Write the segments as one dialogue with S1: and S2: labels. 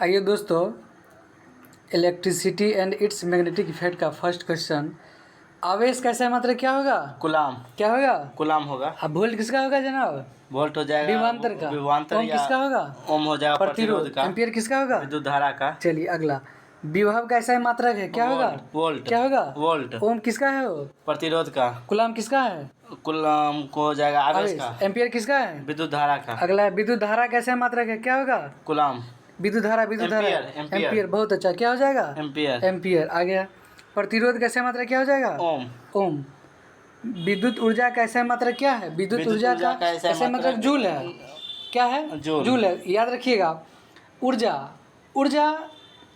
S1: आइए दोस्तों, electricity and it's magnetic effect का फर्स्ट क्वेश्चन। आवेश कैसा मात्रा क्या होगा?
S2: गुलाम।
S1: क्या होगा?
S2: गुलाम होगा।
S1: अब वोल्ट किसका होगा जनाब?
S2: वोल्ट हो जाएगा
S1: विभवांतर का।
S2: विभवांतर
S1: ओम
S2: या
S1: किसका होगा?
S2: ओम हो जाएगा प्रतिरोध का।
S1: एम्पियर किसका होगा?
S2: विद्युत धारा का।
S1: चलिए अगला, विभव कैसा मात्रक है? क्या होगा?
S2: वोल्ट।
S1: क्या होगा?
S2: वोल्ट।
S1: ओम किसका है? वो
S2: प्रतिरोध का।
S1: गुलाम किसका है?
S2: गुलाम को हो जाएगा आवेश का।
S1: एम्पियर किसका है?
S2: विद्युत धारा का।
S1: अगला, विद्युत धारा कैसा मात्रक है? क्या होगा?
S2: गुलाम।
S1: विद्युत धारा एम्पियर। बहुत अच्छा, क्या हो जाएगा? एम्पियर। आ गया। प्रतिरोध कैसे मात्रा क्या हो जाएगा? ओम। विद्युत ऊर्जा कैसे मात्रा क्या है? विद्युत ऊर्जा का कैसे मात्रा जूल है। क्या है? जूल है। याद रखिएगा, ऊर्जा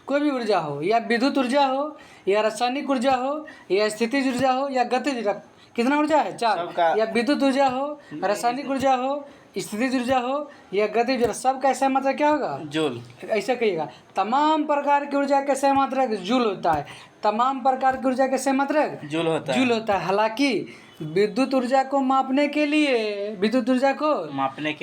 S1: कोई भी ऊर्जा हो, या विद्युत ऊर्जा हो, या रासायनिक ऊर्जा हो, या स्थितिज ऊर्जा हो, या गतिज ऊर्जा। कितना ऊर्जा है? 4। या विद्युत ऊर्जा हो, रासायनिक ऊर्जा हो, स्थितिज ऊर्जा हो, या गतिज ऊर्जा, सब का ऐसा मात्रा क्या होगा? जूल। ऐसा कहिएगा, तमाम प्रकार की ऊर्जा कैसे मात्रक जूल होता है। तमाम प्रकार की ऊर्जा कैसे मात्रक जूल होता है। हालांकि विद्युत ऊर्जा को मापने के लिए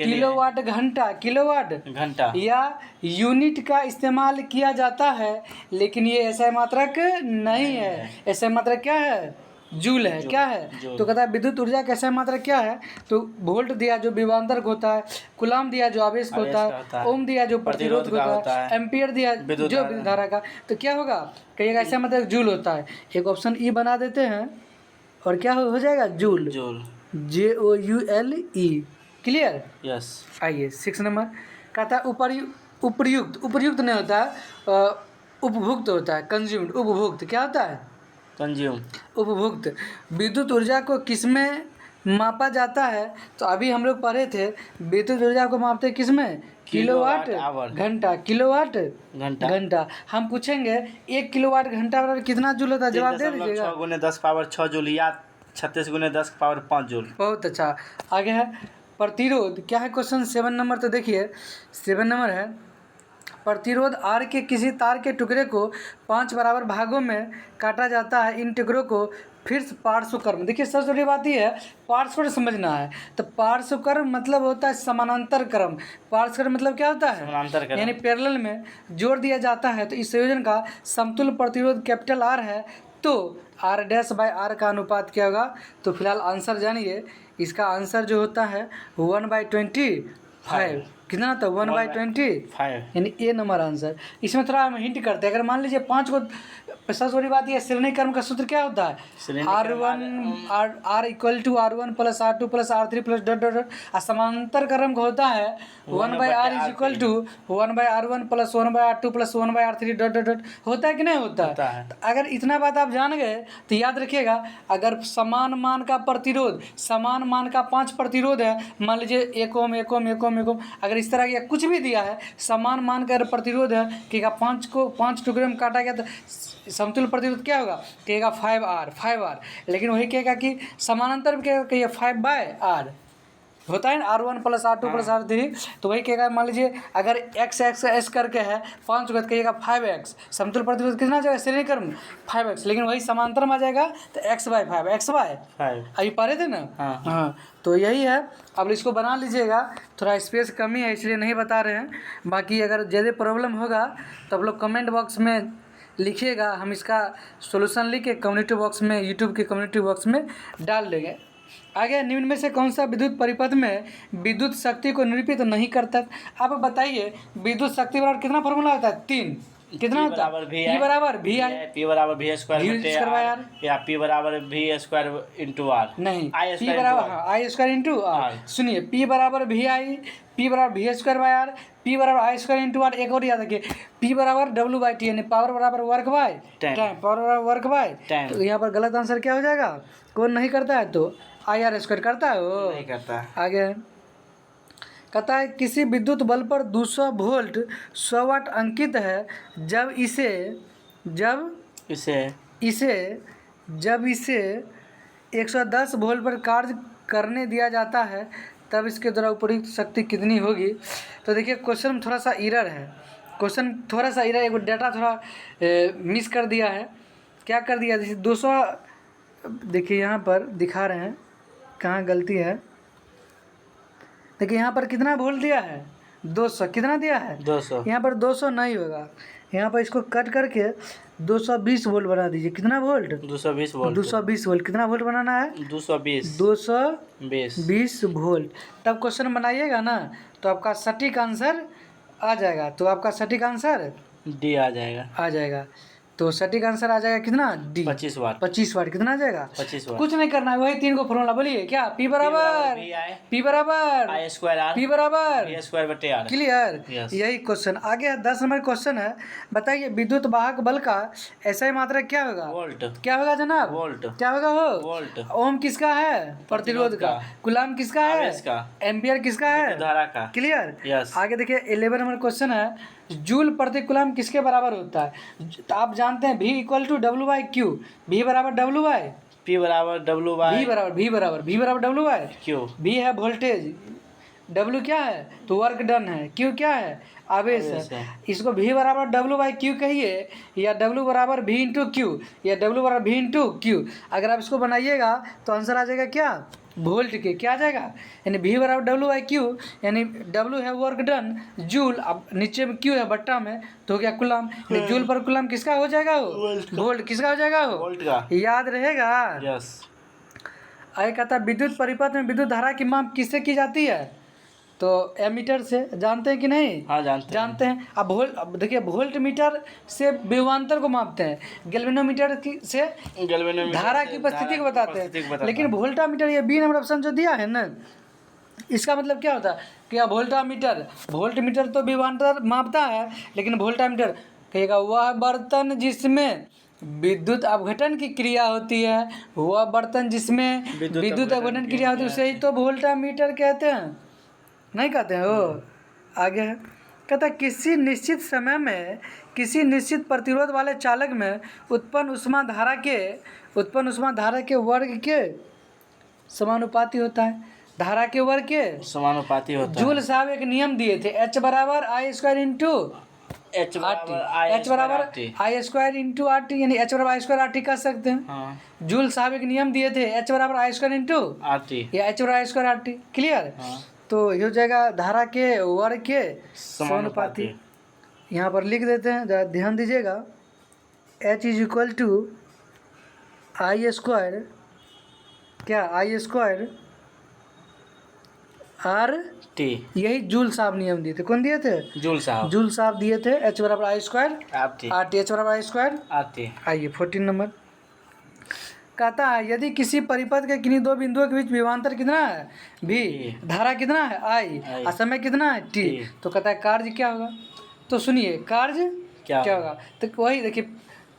S1: किलोवाट घंटा या यूनिट का इस्तेमाल किया जाता है, लेकिन ये ऐसा मात्रक नहीं है। ऐसा मात्रक क्या है? जूल है। क्या है? तो कहता है विद्युत ऊर्जा कैसा मात्रा क्या है? तो वोल्ट दिया जो विभवांतर होता है, कुलाम दिया जो आवेश होता है, ओम दिया जो प्रतिरोध होता है, एम्पियर दिया जो विद्युत धारा का। तो क्या होगा? कहिएगा ऐसा मतलब जूल होता है। एक ऑप्शन ई बना देते हैं और क्या हो जाएगा? जूल। JOULE। क्लियर?
S2: यस।
S1: आइए 6 नंबर। कहता है उपयुक्त नहीं होता है, उपभुक्त होता है। कंज्यूम्ड। उपभुक्त क्या होता है? कंज्यूम। उपभुक्त। विद्युत ऊर्जा को किसमें मापा जाता है? तो अभी हम लोग पढ़े थे, विद्युत ऊर्जा को मापते किसमें? किलोवाट घंटा। किलोवाट घंटा। हम पूछेंगे 1 किलोवाट घंटा बराबर कितना जूल होता है? जवाब दे दीजिएगा।
S2: 6 × 10⁻6 जूल या 36 × 10⁻5 जूल।
S1: बहुत अच्छा। आगे है प्रतिरोध। क्या है क्वेश्चन 7 नंबर? तो देखिए 7 नंबर है, प्रतिरोध R के किसी तार के टुकड़े को 5 बराबर भागों में काटा जाता है। इन टुकड़ों को फिर पार्श्वक्रम। देखिए सबसे बड़ी बात यह है, पार्श्व समझना है। तो पार्श्वक्रम मतलब होता है समानांतर क्रम। पार्श्वक्रम मतलब क्या होता है? समानांतर क्रम, यानी पैरेलल में जोड़ दिया जाता है। तो इस संयोजन का समतुल्य प्रतिरोध कैपिटल R है। तो R⁻R का अनुपात क्या होगा? तो फिलहाल आंसर जानिए। इसका आंसर जो होता है 1/25। कितना होता है? 1/25, यानी ए नंबर आंसर। इसमें थोड़ा हम हिंट करते हैं। अगर मान लीजिए 5 को, सबसे बड़ी बात यह श्रेणी क्रम का सूत्र क्या होता है? R = R1 + R2 + R3 + dot dot dot. समांतर क्रम का होता है 1/R = 1/R1 + 1/R2 + 1/R3 dot dot dot. होता है कि नहीं होता है? तो अगर इतना बात आप जान गए तो याद रखिएगा, अगर समान मान का प्रतिरोध, समान मान का 5 प्रतिरोध है, मान लीजिए 1 ओम, अगर इस तरह का कुछ भी दिया है, समान मान का प्रतिरोध है, कहेगा 5 को 5 टुकड़े में काटा गया, तो समतुल्य प्रतिरोध क्या होगा? कहेगा 5R। लेकिन वही कहेगा कि समानांतर में क्या कहिए? 5/R होता है ना, R1 + R2 + R3। तो वही कहेगा, मान लीजिए अगर x करके है 5 को, कहिएगा 5x। समतुल्य प्रतिरोध कितना जाएगा? श्रेणी क्रम 5x। लेकिन वही समांतर में आ जाएगा तो x/5 अभी पढ़े थे ना? हाँ। तो यही है। अब इसको बना लीजिएगा, थोड़ा स्पेस कमी है इसलिए नहीं बता रहे हैं। बाकी अगर ज़्यादा प्रॉब्लम होगा तो आप लोग कमेंट बॉक्स में लिखिएगा, हम इसका सॉल्यूशन लिख के कम्युनिटी बॉक्स में, यूट्यूब के कम्युनिटी बॉक्स में डाल देंगे। आगे, निम्न में से कौन सा विद्युत परिपथ में विद्युत शक्ति को निरूपित नहीं करता? आप बताइए, विद्युत शक्ति बराबर कितना फॉर्मूला होता है? 3। कितना होता है? P = VI,
S2: P = V² या P = V² × R। नहीं, P =
S1: I² × R। सुनिए, P = VI, P = V²/R, P = I² × R। एक और याद रखिए, P = W/T, यानी पावर बराबर वर्क बाय टाइम। पावर बराबर वर्क बाय टाइम। तो यहाँ पर गलत आंसर क्या हो जाएगा? कौन नहीं करता है? तो IR² करता है वो? नहीं करता। आगे कहता है किसी विद्युत बल्ब पर 200 वोल्ट 100 वाट अंकित है। जब इसे 110 वोल्ट पर कार्य करने दिया जाता है, तब इसके द्वारा उपयुक्त शक्ति कितनी होगी? तो देखिए क्वेश्चन में थोड़ा सा एरर है। एगो डाटा थोड़ा मिस कर दिया है। क्या कर दिया? जैसे 200, देखिए यहाँ पर दिखा रहे हैं, कहाँ गलती है। देखिए यहाँ पर कितना वोल्ट दिया है? 200 कितना दिया है
S2: 200।
S1: यहाँ पर 200 नहीं होगा, यहाँ पर इसको कट करके 220 वोल्ट बना दीजिए। कितना वोल्ट
S2: 220 वोल्ट।
S1: 220 वोल्ट। कितना वोल्ट बनाना है 220 वोल्ट। तब क्वेश्चन बनाइएगा ना तो आपका सटीक आंसर आ जाएगा। तो आपका सटीक आंसर
S2: डी आ जाएगा।
S1: तो सटीक आंसर आ जाएगा कितना डी
S2: 25 वाट।
S1: 25 वाट कितना आ जाएगा
S2: 25 वाट।
S1: कुछ नहीं करना है, वही 3 को फॉर्मूला बोलिए क्या P बराबर P बराबर
S2: I स्क्वायर R
S1: P बराबर
S2: V स्क्वायर बटे R।
S1: क्लियर।
S2: Yes।
S1: यही क्वेश्चन आगे 10 नंबर क्वेश्चन है। बताइए विद्युत वाहक बल का SI मात्रक क्या होगा
S2: वोल्ट।
S1: क्या होगा जनाब
S2: वोल्ट।
S1: क्या होगा हो
S2: वोल्ट।
S1: ओम किसका है प्रतिरोध का, कूलाम किसका है
S2: आवेश का,
S1: एम्पियर किसका है
S2: धारा का।
S1: क्लियर।
S2: यस।
S1: आगे देखिए 11 नंबर क्वेश्चन है जूल प्रति कूलाम किसके बराबर होता है। तो आप जानते हैं V equal to W by Q. V बराबर डब्ल्यू बाई
S2: P बराबर W बाई
S1: V बराबर डब्ल्यू बाई
S2: Q।
S1: V है वोल्टेज, W क्या है तो वर्क डन है, Q क्या है आवेश है। इसको V बराबर डब्ल्यू बाई क्यू कहिए या W बराबर V इंटू क्यू या W बराबर V इंटू क्यू। अगर आप इसको बनाइएगा तो आंसर आ जाएगा क्या वोल्ट के क्या आ जाएगा यानी V बराबर डब्ल्यू बाई क्यू यानी W है वर्क डन, जूल अब नीचे में Q है बट्टा में तो हो गया कूलाम, यानी जूल पर कूलाम किसका हो जाएगा वो वोल्ट किसका हो जाएगा वो
S2: वोल्ट का।
S1: याद रहेगा।
S2: यस।
S1: आगे कहता है विद्युत परिपथ में विद्युत धारा की माप किससे की जाती है तो एमीटर से। जानते हैं कि नहीं
S2: हाँ
S1: जानते हैं। अब देखिए वोल्ट मीटर से विभवांतर को मापते हैं, गैल्वेनोमीटर से धारा की उपस्थिति को बताते हैं। लेकिन वोल्टामीटर ये बी नंबर ऑप्शन जो दिया है ना इसका मतलब क्या होता है कि वोल्ट मीटर तो विभवांतर मापता है लेकिन वोल्टामीटर कहिएगा वह बर्तन जिसमें विद्युत अपघटन की क्रिया होती है, वह बर्तन जिसमें विद्युत अपघटन क्रिया होती है उसे ही तो वोल्टामीटर कहते हैं, नहीं कहते हैं वो। आगे है कहता है किसी निश्चित समय में किसी निश्चित प्रतिरोध वाले चालक में उत्पन्न उष्मा धारा के वर्ग के समानुपाती होता है। धारा के वर्ग के
S2: समानुपाती होता है।
S1: जूल साहब एक नियम दिए थे H बराबर I स्क्वायर इंटू
S2: H
S1: बराबर I स्क्वायर इंटू RT यानी H बराबर I स्क्वायर RT कर सकते हैं।
S2: हाँ।
S1: जूल साहब एक नियम दिए थे H बराबर I स्क्वायर इंटू
S2: RT
S1: या H बराबर I स्क्वायर RT क्लियर। तो ये हो जाएगा धारा के वर्ग के समानुपाती। यहाँ पर लिख देते हैं जरा ध्यान दीजिएगा H is equal to I square क्या I स्क्वायर RT। यही जूल साहब नियम दिए थे। कौन दिए थे जूल साहब दिए थे H बराबर I स्क्वायर RT H बराबर I स्क्वायर RT। आइए 14 नंबर कहता है यदि किसी परिपथ के किन्हीं दो बिंदुओं के बीच विभवांतर कितना है V, धारा कितना है I और समय कितना है T, तो कहता है कार्य क्या होगा। तो सुनिए कार्य क्या होगा तो वही देखिए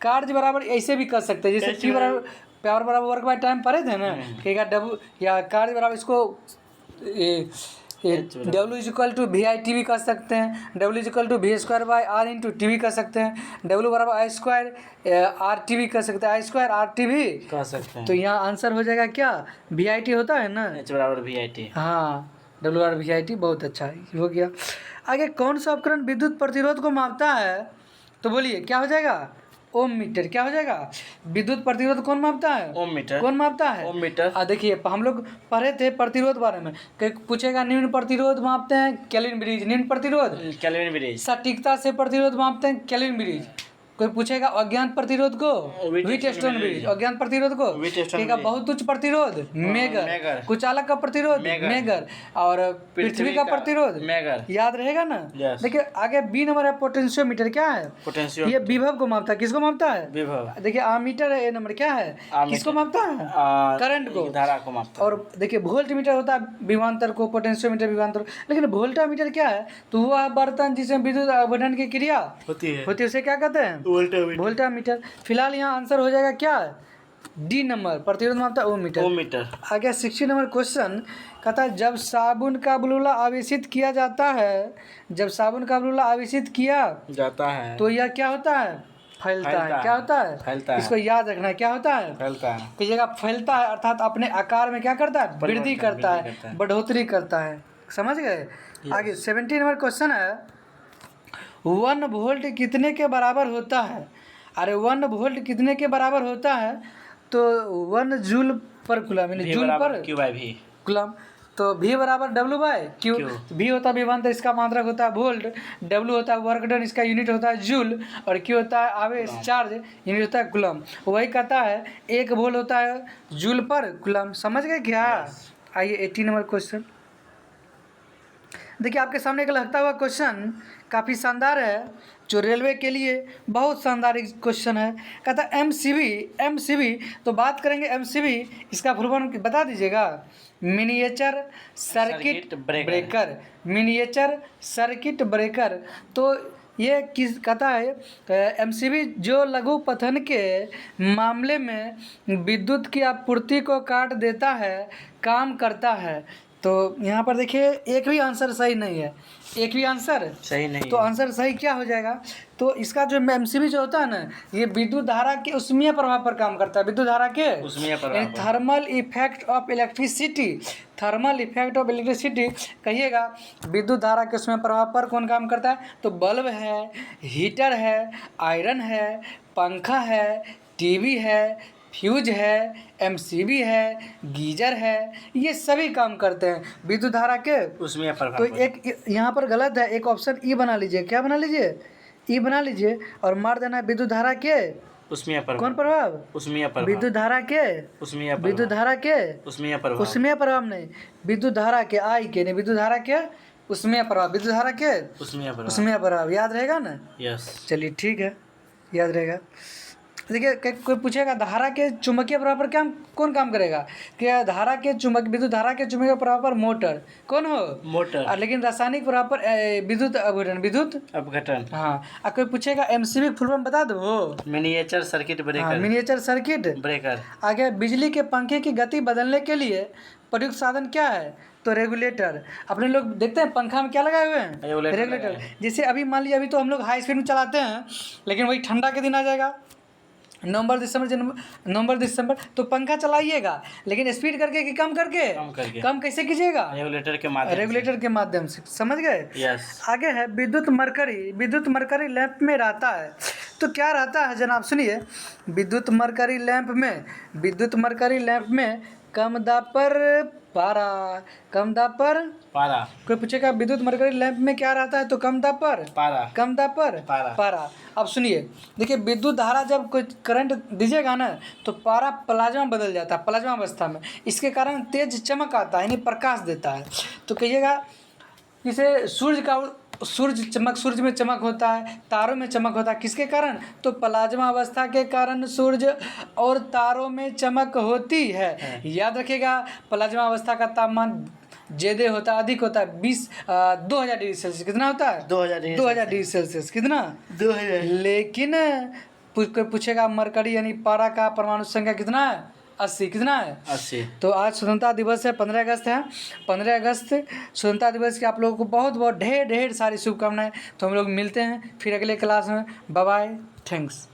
S1: कार्य बराबर ऐसे भी कर सकते हैं जैसे T बराबर पावर बराबर वर्क बाय टाइम पढ़े थे ना कि W या कार्य बराबर इसको W is equal to VIT भी कर सकते हैं, W is equal to V square by R into T भी कर सकते हैं, W बराबर I स्क्वायर RT भी कर सकते हैं, I स्क्वायर RT भी कर सकते हैं। तो यहाँ आंसर हो जाएगा क्या VIT होता है ना H बराबर VIT। हाँ W बराबर VIT बहुत अच्छा है हो गया। आगे कौन सा उपकरण विद्युत प्रतिरोध को मापता है तो बोलिए क्या हो जाएगा ओम मीटर। क्या हो जाएगा विद्युत प्रतिरोध कौन मापता है ओम मीटर। कौन मापता है ओम मीटर। देखिए हम लोग पढ़े थे प्रतिरोध बारे में कि पूछेगा निम्न प्रतिरोध मापते हैं केल्विन ब्रिज, निम्न प्रतिरोध केल्विन ब्रिज। सटीकता से प्रतिरोध मापते हैं केल्विन ब्रिज। कोई पूछेगा अज्ञात प्रतिरोध को व्हीटस्टोन ब्रिज, अज्ञात प्रतिरोध को कहेगा बहुत उच्च प्रतिरोध मेगर, कुचालक का प्रतिरोध मेगर और पृथ्वी का प्रतिरोध मेगर। याद रहेगा ना। देखिए आगे बी नंबर है पोटेंशियोमीटर। क्या है ये विभव को मापता है। किसको मापता है विभव। देखिए आमीटर है ए नंबर क्या है किसको मापता है करंट को धारा को मापता है। और देखिए वोल्ट मीटर होता है विभवांतर को, पोटेंशियोमीटर विभवांतर। लेकिन वोल्टामीटर क्या है तो वह बर्तन जिसमें विद्युत अपघटन की क्रिया होती है उसे क्या कहते हैं वोल्टामीटर। फिलहाल यहाँ आंसर हो जाएगा क्या डी नंबर प्रतिरोध मापता ओम मीटर। आगे 60 नंबर क्वेश्चन कहता है जब साबुन का बुलबुला आवेशित किया जाता है, जब साबुन का बुलबुला आवेशित किया जाता है तो यह क्या होता है फैलता है। क्या होता है फैलता है। इसको याद रखना है क्या होता है फैलता है। की जगह फैलता है अर्थात अपने आकार में क्या करता है वृद्धि करता है बढ़ोतरी करता है। समझ गए। आगे 70 नंबर क्वेश्चन है 1 वोल्ट कितने के बराबर होता है। अरे 1 वोल्ट कितने के बराबर होता है तो 1 जूल पर कूलम यानी जूल पर कूलम। तो V बराबर W/Q। V होता है विभवांतर, इसका मात्रक होता है वोल्ट, W होता है वर्क डन, इसका यूनिट होता है जूल, और Q होता है आवेश चार्ज, यूनिट होता है कूलम। वही कहता है 1 वोल्ट होता है जूल पर कूलम। समझ गए क्या? आइए 80 नंबर क्वेश्चन देखिए, आपके सामने एक लगता हुआ क्वेश्चन काफ़ी शानदार है, जो रेलवे के लिए बहुत शानदार क्वेश्चन है। कहता है एमसीबी। तो बात करेंगे एमसीबी, इसका फुल फॉर्म बता दीजिएगा। Miniature circuit breaker, miniature circuit breaker. तो ये किस कहता है एमसीबी जो लघु पथन के मामले में विद्युत की आपूर्ति को काट देता है, काम करता है। तो यहाँ पर देखिए एक भी आंसर सही नहीं है, एक भी आंसर
S2: सही नहीं।
S1: तो आंसर सही क्या हो जाएगा? तो इसका जो एमसीबी जो होता है ना, ये विद्युत धारा के उष्मीय प्रभाव पर काम करता है। विद्युत धारा के
S2: उष्मीय प्रभाव,
S1: thermal effect of electricity. Thermal effect of electricity कहिएगा, विद्युत धारा के उष्मीय प्रभाव पर कौन काम करता है? तो बल्ब है, हीटर है, आयरन है, पंखा है, टीवी है, फ्यूज है, एमसीबी है, गीजर है, ये सभी काम करते हैं विद्युत धारा के
S2: उसमें प्रभाव।
S1: तो एक यहाँ पर गलत है, एक ऑप्शन ई बना लीजिए। क्या बना लीजिए? ई बना लीजिए और मार देना है विद्युत धारा के
S2: उसमें प्रभाव।
S1: कौन प्रभाव?
S2: उसमें प्रभाव।
S1: विद्युत धारा के
S2: उसमें प्रभाव।
S1: विद्युत धारा के
S2: उसमें प्रभाव।
S1: उसमें प्रभाव नहीं, विद्युत धारा के आई के नहीं, विद्युत धारा के उसमें प्रभाव, विद्युत धारा के उसमें प्रभाव। याद रहेगा ना?
S2: यस।
S1: चलिए ठीक है, याद रहेगा। देखिए कोई पूछेगा धारा के चुंबकीय प्रभाव पर क्या कौन काम करेगा? क्या धारा के विद्युत धारा के चुंबकीय प्रभाव पर मोटर कौन हो?
S2: मोटर।
S1: लेकिन रासायनिक प्रभाव पर विद्युत अपघटन। हाँ। और कोई पूछेगा एमसीबी फुल फॉर्म बता दो।
S2: Miniature circuit breaker.
S1: हाँ, मिनिएचर सर्किट ब्रेकर। आगे बिजली के पंखे की गति बदलने के लिए प्रयुक्त साधन क्या है? तो रेगुलेटर। अपने लोग देखते हैं पंखा में क्या लगाए हुए हैं? रेगुलेटर। जैसे अभी मान लीजिए अभी तो हम लोग हाई स्पीड में चलाते हैं, लेकिन वही ठंडा के दिन आ जाएगा नवंबर दिसंबर तो पंखा चलाइएगा, लेकिन स्पीड करके कि कम करके कम कैसे कीजिएगा? रेगुलेटर के माध्यम से। समझ गए?
S2: यस।
S1: आगे है विद्युत मरकरी लैंप में रहता है। तो क्या रहता है जनाब? सुनिए, विद्युत मरकरी लैंप में कम दाब पर पारा। कोई पूछेगा विद्युत मरकरी लैंप में क्या रहता है? तो कम दाब पर पारा। अब सुनिए, देखिए विद्युत धारा जब कोई करंट दीजिएगा ना, तो पारा प्लाज्मा बदल जाता है, प्लाज्मा अवस्था में। इसके कारण तेज चमक आता है, यानी प्रकाश देता है। तो कहिएगा जैसे सूरज में चमक होता है, तारों में चमक होता है, किसके कारण? तो प्लाज्मा अवस्था के कारण सूरज और तारों में चमक होती है। याद रखिएगा, प्लाज्मा अवस्था का तापमान ज़्यादा होता है, अधिक होता है 2000 डिग्री सेल्सियस। कितना होता है? 2000 डिग्री सेल्सियस। कितना? 2000। लेकिन पूछेगा मरकरी यानी पारा का परमाणु संख्या कितना है? 80। कितना है? 80। तो आज स्वतंत्रता दिवस है, 15 अगस्त है। 15 अगस्त स्वतंत्रता दिवस की आप लोगों को बहुत बहुत ढेर सारी शुभकामनाएं। तो हम लोग मिलते हैं फिर अगले क्लास में। Bye bye, thanks.